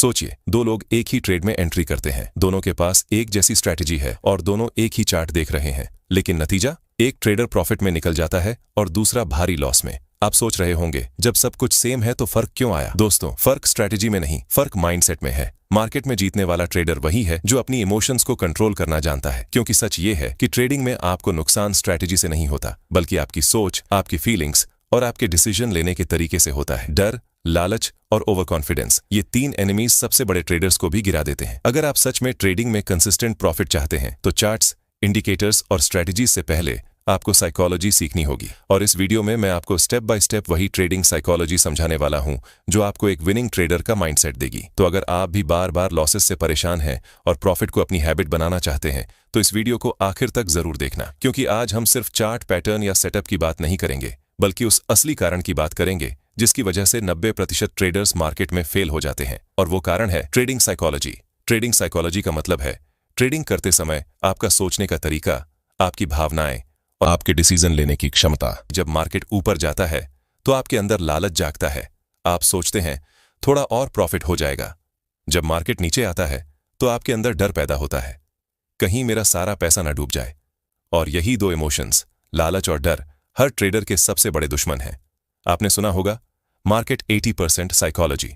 सोचिए, दो लोग एक ही ट्रेड में एंट्री करते हैं, दोनों के पास एक जैसी स्ट्रैटेजी है और दोनों एक ही चार्ट देख रहे हैं, लेकिन नतीजा, एक ट्रेडर प्रॉफिट में निकल जाता है और दूसरा भारी लॉस में। आप सोच रहे होंगे, जब सब कुछ सेम है तो फर्क क्यों आया? दोस्तों, फर्क स्ट्रैटेजी में नहीं, फर्क माइंडसेट में है। मार्केट में जीतने वाला ट्रेडर वही है जो अपनी इमोशंस को कंट्रोल करना जानता है, क्योंकि सच ये है कि ट्रेडिंग में आपको नुकसान स्ट्रैटेजी से नहीं होता, बल्कि आपकी सोच, आपकी फीलिंग्स और आपके डिसीजन लेने के तरीके से होता है। डर, लालच और ओवर कॉन्फिडेंस, ये तीन एनिमीज सबसे बड़े ट्रेडर्स को भी गिरा देते हैं। अगर आप सच में ट्रेडिंग में कंसिस्टेंट प्रॉफिट चाहते हैं तो चार्ट्स, इंडिकेटर्स और स्ट्रैटेजीज से पहले आपको साइकोलॉजी सीखनी होगी। और इस वीडियो में मैं आपको स्टेप बाय स्टेप वही ट्रेडिंग साइकोलॉजी समझाने वाला हूं जो आपको एक विनिंग ट्रेडर का माइंडसेट देगी। तो अगर आप भी बार बार लॉसेस से परेशान हैं और प्रॉफिट को अपनी हैबिट बनाना चाहते हैं तो इस वीडियो को आखिर तक जरूर देखना, क्योंकि आज हम सिर्फ चार्ट, पैटर्न या सेटअप की बात नहीं करेंगे, बल्कि उस असली कारण की बात करेंगे जिसकी वजह से 90% ट्रेडर्स मार्केट में फेल हो जाते हैं। और वो कारण है ट्रेडिंग साइकोलॉजी। ट्रेडिंग साइकोलॉजी का मतलब है ट्रेडिंग करते समय आपका सोचने का तरीका, आपकी भावनाएं और आपके डिसीजन लेने की क्षमता। जब मार्केट ऊपर जाता है तो आपके अंदर लालच जागता है, आप सोचते हैं थोड़ा और प्रॉफिट हो जाएगा। जब मार्केट नीचे आता है तो आपके अंदर डर पैदा होता है, कहीं मेरा सारा पैसा ना डूब जाए। और यही दो इमोशंस, लालच और डर, हर ट्रेडर के सबसे बड़े दुश्मन हैं। आपने सुना होगा, मार्केट 80% साइकोलॉजी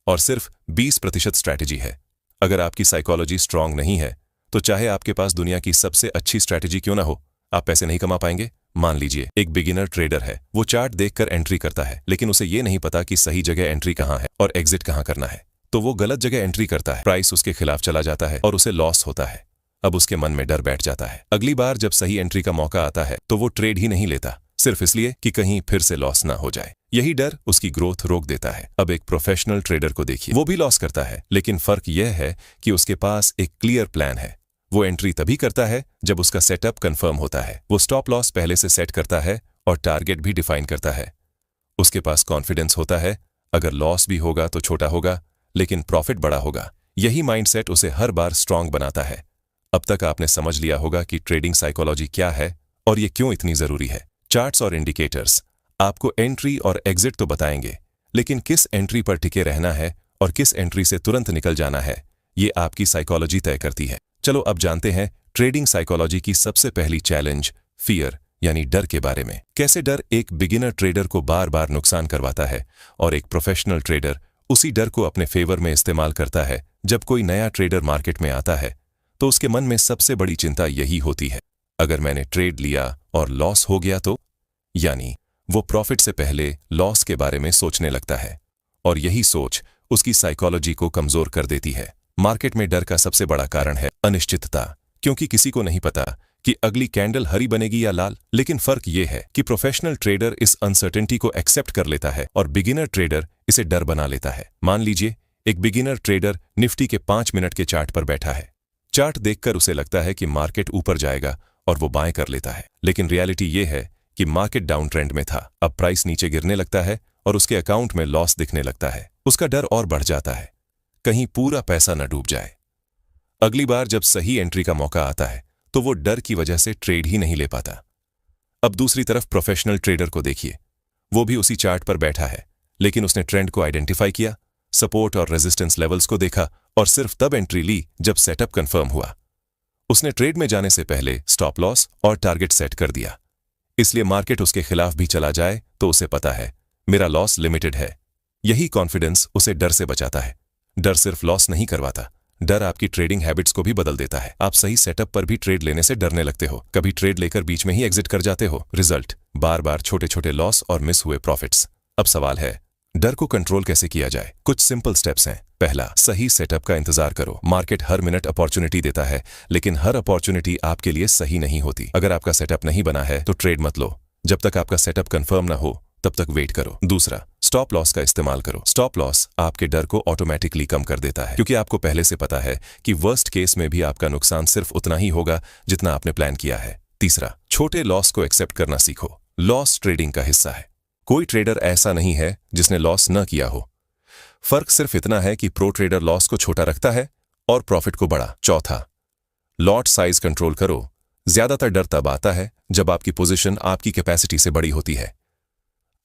और सिर्फ 20% स्ट्रैटेजी है। अगर आपकी साइकोलॉजी स्ट्रांग नहीं है तो चाहे आपके पास दुनिया की सबसे अच्छी स्ट्रैटेजी क्यों ना हो, आप पैसे नहीं कमा पाएंगे। मान लीजिए एक बिगिनर ट्रेडर है, वो चार्ट देखकर एंट्री करता है, लेकिन उसे ये नहीं पता कि सही जगह एंट्री कहाँ है और एग्जिट कहाँ करना है, तो वो गलत जगह एंट्री करता है, प्राइस उसके खिलाफ चला जाता है और उसे लॉस होता है। अब उसके मन में डर बैठ जाता है। अगली बार जब सही एंट्री का मौका आता है तो वो ट्रेड ही नहीं लेता, सिर्फ इसलिए कि कहीं फिर से लॉस ना हो जाए। यही डर उसकी ग्रोथ रोक देता है। अब एक प्रोफेशनल ट्रेडर को देखिए, वो भी लॉस करता है, लेकिन फर्क यह है कि उसके पास एक क्लियर प्लान है। वो एंट्री तभी करता है जब उसका सेटअप कंफर्म होता है, वो स्टॉप लॉस पहले से सेट करता है और टारगेट भी डिफाइन करता है। उसके पास कॉन्फिडेंस होता है, अगर लॉस भी होगा तो छोटा होगा, लेकिन प्रॉफिट बड़ा होगा। यही माइंडसेट उसे हर बार स्ट्रांग बनाता है। अब तक आपने समझ लिया होगा कि ट्रेडिंग साइकोलॉजी क्या है और ये क्यों इतनी जरूरी है। चार्ट्स और इंडिकेटर्स आपको एंट्री और एग्जिट तो बताएंगे, लेकिन किस एंट्री पर टिके रहना है और किस एंट्री से तुरंत निकल जाना है, ये आपकी साइकोलॉजी तय करती है। चलो अब जानते हैं ट्रेडिंग साइकोलॉजी की सबसे पहली चैलेंज, फियर यानी डर के बारे में। कैसे डर एक बिगिनर ट्रेडर को बार बार नुकसान करवाता है और एक प्रोफेशनल ट्रेडर उसी डर को अपने फेवर में इस्तेमाल करता है। जब कोई नया ट्रेडर मार्केट में आता है तो उसके मन में सबसे बड़ी चिंता यही होती है, अगर मैंने ट्रेड लिया और लॉस हो गया तो, यानी वो प्रॉफिट से पहले लॉस के बारे में सोचने लगता है और यही सोच उसकी साइकोलॉजी को कमजोर कर देती है। मार्केट में डर का सबसे बड़ा कारण है अनिश्चितता, क्योंकि किसी को नहीं पता कि अगली कैंडल हरी बनेगी या लाल। लेकिन फर्क ये है कि प्रोफेशनल ट्रेडर इस अनसर्टेनिटी को एक्सेप्ट कर लेता है और बिगिनर ट्रेडर इसे डर बना लेता है। मान लीजिए एक बिगिनर ट्रेडर निफ्टी के 5 मिनट के चार्ट पर बैठा है। चार्ट देखकर उसे लगता है कि मार्केट ऊपर जाएगा और वो बाएं कर लेता है, लेकिन रियलिटी ये है कि मार्केट डाउन ट्रेंड में था। अब प्राइस नीचे गिरने लगता है और उसके अकाउंट में लॉस दिखने लगता है। उसका डर और बढ़ जाता है, कहीं पूरा पैसा न डूब जाए। अगली बार जब सही एंट्री का मौका आता है तो वो डर की वजह से ट्रेड ही नहीं ले पाता। अब दूसरी तरफ प्रोफेशनल ट्रेडर को देखिए, वो भी उसी चार्ट पर बैठा है, लेकिन उसने ट्रेंड को आइडेंटिफाई किया, सपोर्ट और रेजिस्टेंस लेवल्स को देखा और सिर्फ तब एंट्री ली जब सेटअप कंफर्म हुआ। उसने ट्रेड में जाने से पहले स्टॉप लॉस और टारगेट सेट कर दिया, इसलिए मार्केट उसके खिलाफ भी चला जाए तो उसे पता है मेरा लॉस लिमिटेड है। यही कॉन्फिडेंस उसे डर से बचाता है। डर सिर्फ लॉस नहीं करवाता, डर आपकी ट्रेडिंग हैबिट्स को भी बदल देता है। आप सही सेटअप पर भी ट्रेड लेने से डरने लगते हो, कभी ट्रेड लेकर बीच में ही एग्जिट कर जाते हो। रिजल्ट, बार बार छोटे छोटे लॉस और मिस हुए प्रॉफिट्स। अब सवाल है, डर को कंट्रोल कैसे किया जाए? कुछ सिंपल स्टेप्स हैं। पहला, सही सेटअप का इंतजार करो। मार्केट हर मिनट अपॉर्चुनिटी देता है, लेकिन हर अपॉर्चुनिटी आपके लिए सही नहीं होती। अगर आपका सेटअप नहीं बना है तो ट्रेड मत लो, जब तक आपका सेटअप कंफर्म ना हो तब तक वेट करो। दूसरा, स्टॉप लॉस का इस्तेमाल करो। स्टॉप लॉस आपके डर को ऑटोमेटिकली कम कर देता है, क्योंकि आपको पहले से पता है कि वर्स्ट केस में भी आपका नुकसान सिर्फ उतना ही होगा जितना आपने प्लान किया है। तीसरा, छोटे लॉस को एक्सेप्ट करना सीखो। लॉस ट्रेडिंग का हिस्सा है। कोई ट्रेडर ऐसा नहीं है जिसने लॉस न किया हो। फर्क सिर्फ इतना है कि प्रो ट्रेडर लॉस को छोटा रखता है और प्रॉफिट को बड़ा। चौथा, लॉट साइज कंट्रोल करो। ज्यादातर डर तब आता है जब आपकी पोजीशन आपकी कैपेसिटी से बड़ी होती है।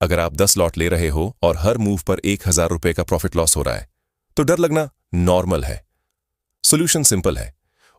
अगर आप 10 लॉट ले रहे हो और हर मूव पर 1000 रुपए का प्रॉफिट लॉस हो रहा है तो डर लगना नॉर्मल है। सोल्यूशन सिंपल है,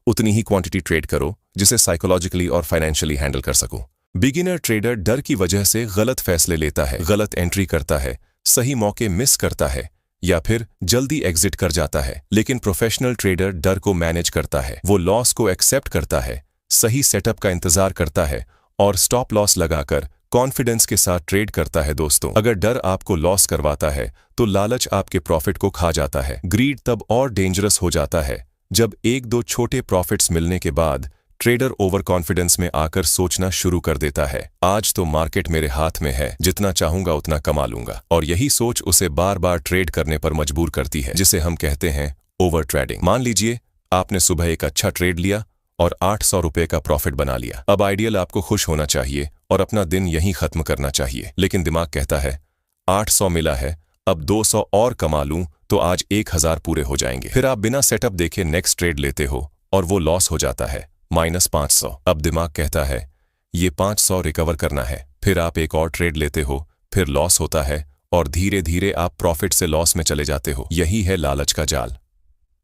उतनी ही क्वांटिटी ट्रेड करो जिसे साइकोलॉजिकली और फाइनेंशियली हैंडल कर सको। बिगिनर ट्रेडर डर की वजह से गलत फैसले लेता है, गलत एंट्री करता है, सही मौके मिस करता है या फिर जल्दी एग्जिट कर जाता है। लेकिन प्रोफेशनल ट्रेडर डर को मैनेज करता है, वो लॉस को एक्सेप्ट करता है, सही सेटअप का इंतजार करता है और स्टॉप लॉस लगाकर कॉन्फिडेंस के साथ ट्रेड करता है। दोस्तों, अगर डर आपको लॉस करवाता है तो लालच आपके प्रॉफिट को खा जाता है। ग्रीड तब और डेंजरस हो जाता है जब एक दो छोटे प्रॉफिट्स मिलने के बाद ट्रेडर ओवर कॉन्फिडेंस में आकर सोचना शुरू कर देता है, आज तो मार्केट मेरे हाथ में है, जितना चाहूंगा उतना कमा लूंगा। और यही सोच उसे बार बार ट्रेड करने पर मजबूर करती है, जिसे हम कहते हैं ओवर ट्रेडिंग। मान लीजिए आपने सुबह एक अच्छा ट्रेड लिया और 800 रुपए का प्रॉफिट बना लिया। अब आइडियल आपको खुश होना चाहिए और अपना दिन यहीं खत्म करना चाहिए, लेकिन दिमाग कहता है 800 मिला है, अब 200 और कमा लूं तो आज 1000 पूरे हो जाएंगे। फिर आप बिना सेटअप देखे नेक्स्ट ट्रेड लेते हो और वो लॉस हो जाता है -500। अब दिमाग कहता है ये 500 रिकवर करना है। फिर आप एक और ट्रेड लेते हो, फिर लॉस होता है और धीरे धीरे आप प्रॉफिट से लॉस में चले जाते हो। यही है लालच का जाल,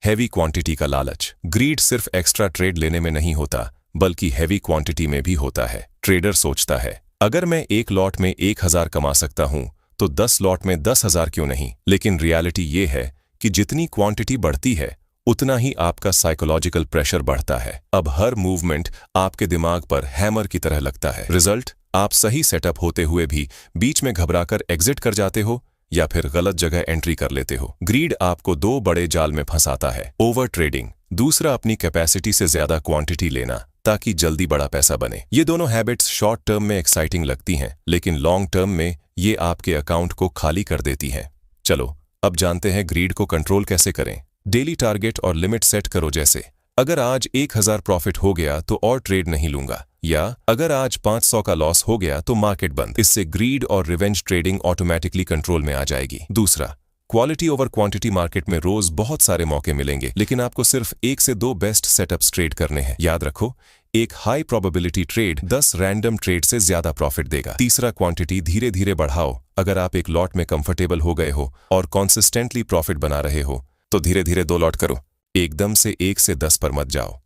हैवी क्वांटिटी का लालच। ग्रीड सिर्फ एक्स्ट्रा ट्रेड लेने में नहीं होता, बल्कि हैवी क्वांटिटी में भी होता है। ट्रेडर सोचता है अगर मैं एक लॉट में 1000 कमा सकता हूं तो 10 लॉट में 10,000 क्यों नहीं। लेकिन रियलिटी ये है कि जितनी क्वांटिटी बढ़ती है उतना ही आपका साइकोलॉजिकल प्रेशर बढ़ता है। अब हर मूवमेंट आपके दिमाग पर हैमर की तरह लगता है। रिजल्ट, आप सही सेटअप होते हुए भी बीच में घबराकर एग्जिट कर जाते हो या फिर गलत जगह एंट्री कर लेते हो। ग्रीड आपको दो बड़े जाल में फंसाता है, ओवर ट्रेडिंग, दूसरा अपनी कैपेसिटी से ज्यादा क्वांटिटी लेना ताकि जल्दी बड़ा पैसा बने। ये दोनों हैबिट्स शॉर्ट टर्म में एक्साइटिंग लगती हैं, लेकिन लॉन्ग टर्म में ये आपके अकाउंट को खाली कर देती हैं। चलो अब जानते हैं ग्रीड को कंट्रोल कैसे करें। डेली टारगेट और लिमिट सेट करो, जैसे अगर आज 1000 प्रॉफिट हो गया तो और ट्रेड नहीं लूंगा, या अगर आज 500 का लॉस हो गया तो मार्केट बंद। इससे ग्रीड और रिवेंज ट्रेडिंग ऑटोमेटिकली कंट्रोल में आ जाएगी। दूसरा, क्वालिटी ओवर क्वांटिटी। मार्केट में रोज बहुत सारे मौके मिलेंगे, लेकिन आपको सिर्फ 1 से 2 बेस्ट सेटअप्स ट्रेड करने हैं। याद रखो, एक high probability trade 10 random trade से ज्यादा प्रॉफिट देगा। तीसरा, क्वांटिटी धीरे धीरे बढ़ाओ। अगर आप एक लॉट में कंफर्टेबल हो गए हो और कॉन्सिस्टेंटली प्रॉफिट बना रहे हो तो धीरे धीरे 2 लॉट करो, एकदम से 1 से 10 पर मत जाओ।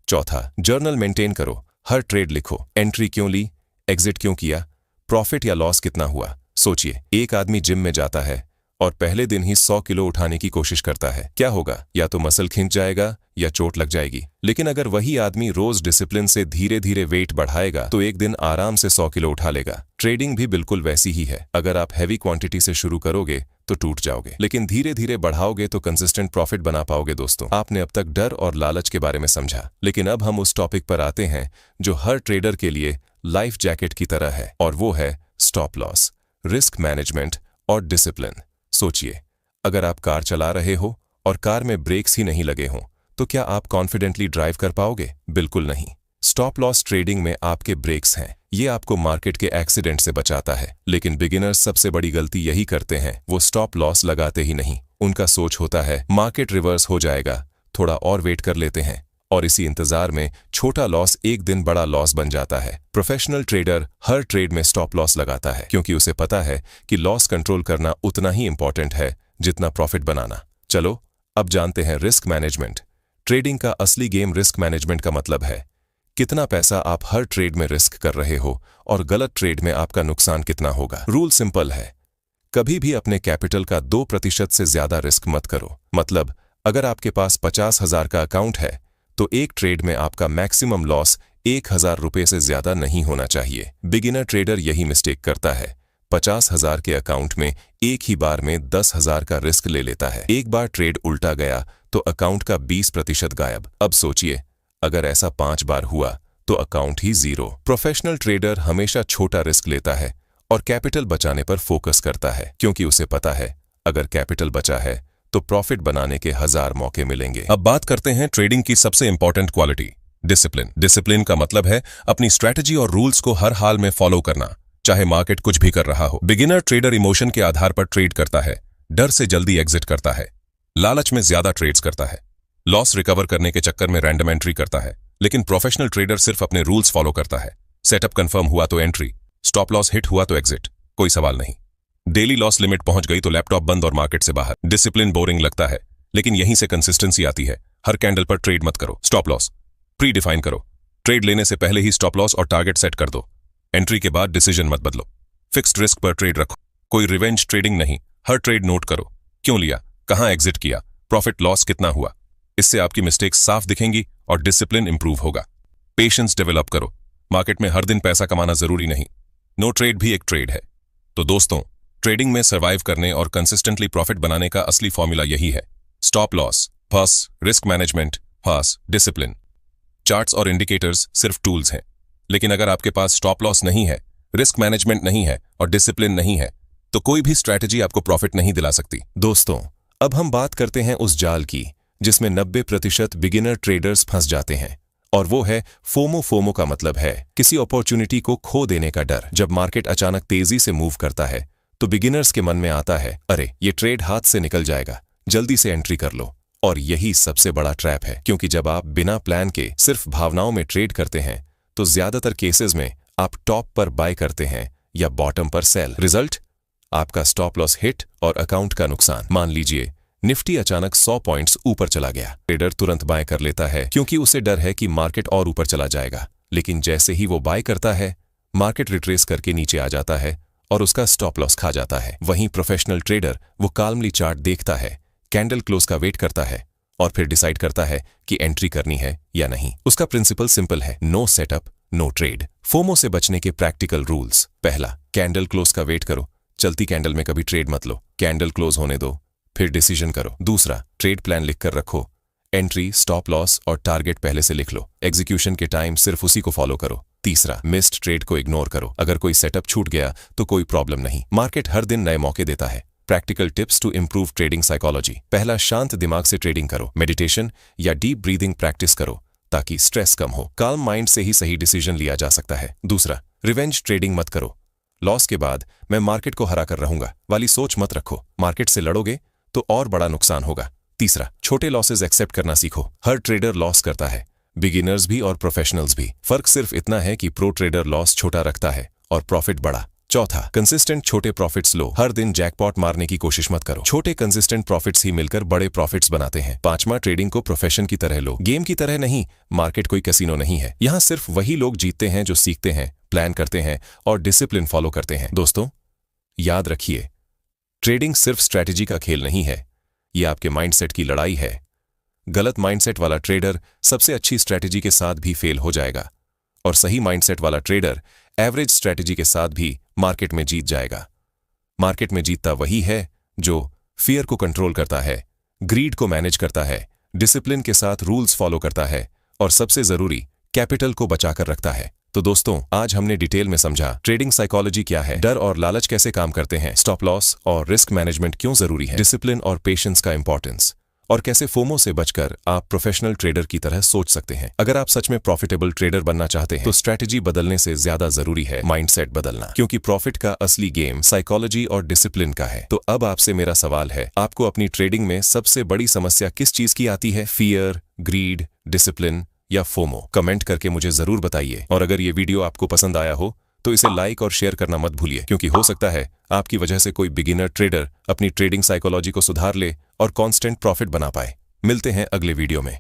चौथा, जर्नल मेंटेन करो। हर ट्रेड लिखो, एंट्री क्यों ली, एग्जिट क्यों किया, प्रॉफिट या लॉस कितना हुआ। सोचिए, एक आदमी जिम में जाता है और पहले दिन ही 100 किलो उठाने की कोशिश करता है, क्या होगा? या तो मसल खिंच जाएगा या चोट लग जाएगी। लेकिन अगर वही आदमी रोज डिसिप्लिन से धीरे धीरे वेट बढ़ाएगा तो एक दिन आराम से 100 किलो उठा लेगा। ट्रेडिंग भी बिल्कुल वैसी ही है। अगर आप हैवी क्वांटिटी से शुरू करोगे तो टूट जाओगे, लेकिन धीरे धीरे बढ़ाओगे तो कंसिस्टेंट प्रॉफिट बना पाओगे। दोस्तों, आपने अब तक डर और लालच के बारे में समझा, लेकिन अब हम उस टॉपिक पर आते हैं जो हर ट्रेडर के लिए लाइफ जैकेट की तरह है, और वो है स्टॉप लॉस, रिस्क मैनेजमेंट और डिसिप्लिन। सोचिए, अगर आप कार चला रहे हो और कार में ब्रेक्स ही नहीं लगे हों तो क्या आप कॉन्फिडेंटली ड्राइव कर पाओगे? बिल्कुल नहीं। स्टॉप लॉस ट्रेडिंग में आपके ब्रेक्स हैं, ये आपको मार्केट के एक्सीडेंट से बचाता है। लेकिन बिगिनर्स सबसे बड़ी गलती यही करते हैं, वो स्टॉप लॉस लगाते ही नहीं। उनका सोच होता है मार्केट रिवर्स हो जाएगा, थोड़ा और वेट कर लेते हैं, और इसी इंतजार में छोटा लॉस एक दिन बड़ा लॉस बन जाता है। प्रोफेशनल ट्रेडर हर ट्रेड में स्टॉप लॉस लगाता है, क्योंकि उसे पता है कि लॉस कंट्रोल करना उतना ही इंपॉर्टेंट है जितना प्रॉफिट बनाना। चलो अब जानते हैं रिस्क मैनेजमेंट। ट्रेडिंग का असली गेम रिस्क मैनेजमेंट का मतलब है कितना पैसा आप हर ट्रेड में रिस्क कर रहे हो और गलत ट्रेड में आपका नुकसान कितना होगा। रूल सिंपल है, कभी भी अपने कैपिटल का 2% से ज्यादा रिस्क मत करो। मतलब अगर आपके पास 50,000 का अकाउंट है तो एक ट्रेड में आपका मैक्सिमम लॉस 1000 रुपए से ज्यादा नहीं होना चाहिए। बिगिनर ट्रेडर यही मिस्टेक करता है, 50,000 के अकाउंट में एक ही बार में 10,000 का रिस्क ले लेता है। एक बार ट्रेड उल्टा गया तो अकाउंट का 20% गायब। अब सोचिए, अगर ऐसा 5 बार हुआ तो अकाउंट ही 0। प्रोफेशनल ट्रेडर हमेशा छोटा रिस्क लेता है और कैपिटल बचाने पर फोकस करता है, क्योंकि उसे पता है अगर कैपिटल बचा है तो प्रॉफिट बनाने के 1000 मौके मिलेंगे। अब बात करते हैं ट्रेडिंग की सबसे इंपॉर्टेंट क्वालिटी, डिसिप्लिन। डिसिप्लिन का मतलब है अपनी स्ट्रैटेजी और रूल्स को हर हाल में फॉलो करना, चाहे मार्केट कुछ भी कर रहा हो। बिगिनर ट्रेडर इमोशन के आधार पर ट्रेड करता है, डर से जल्दी एग्जिट करता है, लालच में ज्यादा ट्रेड्स करता है, लॉस रिकवर करने के चक्कर में रैंडम एंट्री करता है। लेकिन प्रोफेशनल ट्रेडर सिर्फ अपने रूल्स फॉलो करता है। सेटअप कंफर्म हुआ तो एंट्री, स्टॉप लॉस हिट हुआ तो एग्जिट, कोई सवाल नहीं। डेली लॉस लिमिट पहुंच गई तो लैपटॉप बंद और मार्केट से बाहर। डिसिप्लिन बोरिंग लगता है, लेकिन यहीं से कंसिस्टेंसी आती है। हर कैंडल पर ट्रेड मत करो। स्टॉप लॉस प्री डिफाइन करो। ट्रेड लेने से पहले ही स्टॉप लॉस और टारगेट सेट कर दो। एंट्री के बाद डिसीजन मत बदलो। फिक्स्ड रिस्क पर ट्रेड रखो। कोई रिवेंज ट्रेडिंग नहीं। हर ट्रेड नोट करो। क्यों लिया, कहां एग्जिट किया, प्रॉफिट लॉस कितना हुआ। इससे आपकी मिस्टेक्स साफ दिखेंगी और डिसिप्लिन इंप्रूव होगा। पेशेंस डेवलप करो। मार्केट में हर दिन पैसा कमाना जरूरी नहीं। नो ट्रेड भी एक ट्रेड है। तो दोस्तों, ट्रेडिंग में सर्वाइव करने और कंसिस्टेंटली प्रॉफिट बनाने का असली फॉर्मूला यही है। Stop loss first, risk management first, discipline. Charts और इंडिकेटर्स सिर्फ टूल्स हैं, लेकिन अगर आपके पास स्टॉप लॉस नहीं है, रिस्क मैनेजमेंट नहीं है और डिसिप्लिन नहीं है, तो कोई भी स्ट्रैटेजी आपको प्रॉफिट नहीं दिला सकती। दोस्तों, अब हम बात करते हैं उस जाल की जिसमें 90% बिगिनर ट्रेडर्स फंस जाते हैं, और वो है फोमो। फोमो का मतलब है किसी अपॉर्चुनिटी को खो देने का डर। जब मार्केट अचानक तेजी से मूव करता है तो बिगिनर्स के मन में आता है, अरे ये ट्रेड हाथ से निकल जाएगा, जल्दी से एंट्री कर लो। और यही सबसे बड़ा ट्रैप है, क्योंकि जब आप बिना प्लान के सिर्फ भावनाओं में ट्रेड करते हैं तो ज्यादातर केसेस में आप टॉप पर बाय करते हैं या बॉटम पर सेल। रिजल्ट, आपका स्टॉप लॉस हिट और अकाउंट का नुकसान। मान लीजिए निफ्टी अचानक 100 पॉइंट्स ऊपर चला गया। ट्रेडर तुरंत बाय कर लेता है क्योंकि उसे डर है कि मार्केट और ऊपर चला जाएगा, लेकिन जैसे ही वो बाय करता है मार्केट रिट्रेस करके नीचे आ जाता है और उसका स्टॉप लॉस खा जाता है। वहीं प्रोफेशनल ट्रेडर वो काल्मली चार्ट देखता है, कैंडल क्लोज का वेट करता है और फिर डिसाइड करता है कि एंट्री करनी है या नहीं। उसका प्रिंसिपल सिंपल है, no setup no trade. FOMO से बचने के प्रैक्टिकल रूल्स। पहला, कैंडल क्लोज का वेट करो। चलती कैंडल में कभी ट्रेड मत लो, कैंडल क्लोज होने दो, फिर डिसीजन करो। दूसरा, ट्रेड प्लान लिख कर रखो। एंट्री, स्टॉप लॉस और टारगेट पहले से लिख लो। एग्जीक्यूशन के टाइम सिर्फ उसी को फॉलो करो। तीसरा, मिस्ड ट्रेड को इग्नोर करो। अगर कोई सेटअप छूट गया तो कोई प्रॉब्लम नहीं, मार्केट हर दिन नए मौके देता है। Practical tips to improve trading psychology. पहला, शांत दिमाग से ट्रेडिंग करो। मेडिटेशन या डीप ब्रीदिंग प्रैक्टिस करो ताकि स्ट्रेस कम हो। काल्म माइंड से ही सही डिसीजन लिया जा सकता है। दूसरा, रिवेंज ट्रेडिंग मत करो। लॉस के बाद मैं मार्केट को हरा कर रहूंगा वाली सोच मत रखो। मार्केट से लड़ोगे तो और बड़ा नुकसान होगा। तीसरा, छोटे लॉसेस एक्सेप्ट करना सीखो। हर ट्रेडर लॉस करता है, बिगिनर्स भी और प्रोफेशनल्स भी। फर्क सिर्फ इतना है कि प्रो ट्रेडर लॉस छोटा रखता है और प्रॉफिट बड़ा। चौथा, कंसिस्टेंट छोटे प्रॉफिट्स लो। हर दिन जैकपॉट मारने की कोशिश मत करो। छोटे कंसिस्टेंट प्रॉफिट्स ही मिलकर बड़े प्रॉफिट्स बनाते हैं। पांचवा, ट्रेडिंग को प्रोफेशन की तरह लो, गेम की तरह नहीं। मार्केट कोई कैसीनो नहीं है, यहाँ सिर्फ वही लोग जीतते हैं जो सीखते हैं, प्लान करते हैं और डिसिप्लिन फॉलो करते हैं। दोस्तों, याद रखिए, ट्रेडिंग सिर्फ स्ट्रैटेजी का खेल नहीं है, ये आपके माइंडसेट की लड़ाई है। गलत माइंडसेट वाला ट्रेडर सबसे अच्छी स्ट्रैटेजी के साथ भी फेल हो जाएगा, और सही माइंडसेट वाला ट्रेडर एवरेज स्ट्रैटेजी के साथ भी मार्केट में जीत जाएगा। मार्केट में जीतता वही है जो फियर को कंट्रोल करता है, ग्रीड को मैनेज करता है, डिसिप्लिन के साथ रूल्स फॉलो करता है और सबसे जरूरी, कैपिटल को बचाकर रखता है। तो दोस्तों, आज हमने डिटेल में समझा ट्रेडिंग साइकोलॉजी क्या है, डर और लालच कैसे काम करते हैं, स्टॉप लॉस और रिस्क मैनेजमेंट क्यों जरूरी है, डिसिप्लिन और पेशेंस का इंपॉर्टेंस, और कैसे फोमो से बचकर आप प्रोफेशनल ट्रेडर की तरह सोच सकते हैं। अगर आप सच में प्रॉफिटेबल ट्रेडर बनना चाहते हैं तो स्ट्रैटेजी बदलने से ज्यादा जरूरी है माइंडसेट बदलना, क्योंकि प्रॉफिट का असली गेम साइकोलॉजी और डिसिप्लिन का है। तो अब आपसे मेरा सवाल है, आपको अपनी ट्रेडिंग में सबसे बड़ी समस्या किस चीज की आती है? फियर, ग्रीड, डिसिप्लिन या फोमो? कमेंट करके मुझे जरूर बताइए। और अगर ये वीडियो आपको पसंद आया हो तो इसे लाइक और शेयर करना मत भूलिए, क्योंकि हो सकता है आपकी वजह से कोई बिगिनर ट्रेडर अपनी ट्रेडिंग साइकोलॉजी को सुधार ले और कांस्टेंट प्रॉफिट बना पाए। मिलते हैं अगले वीडियो में।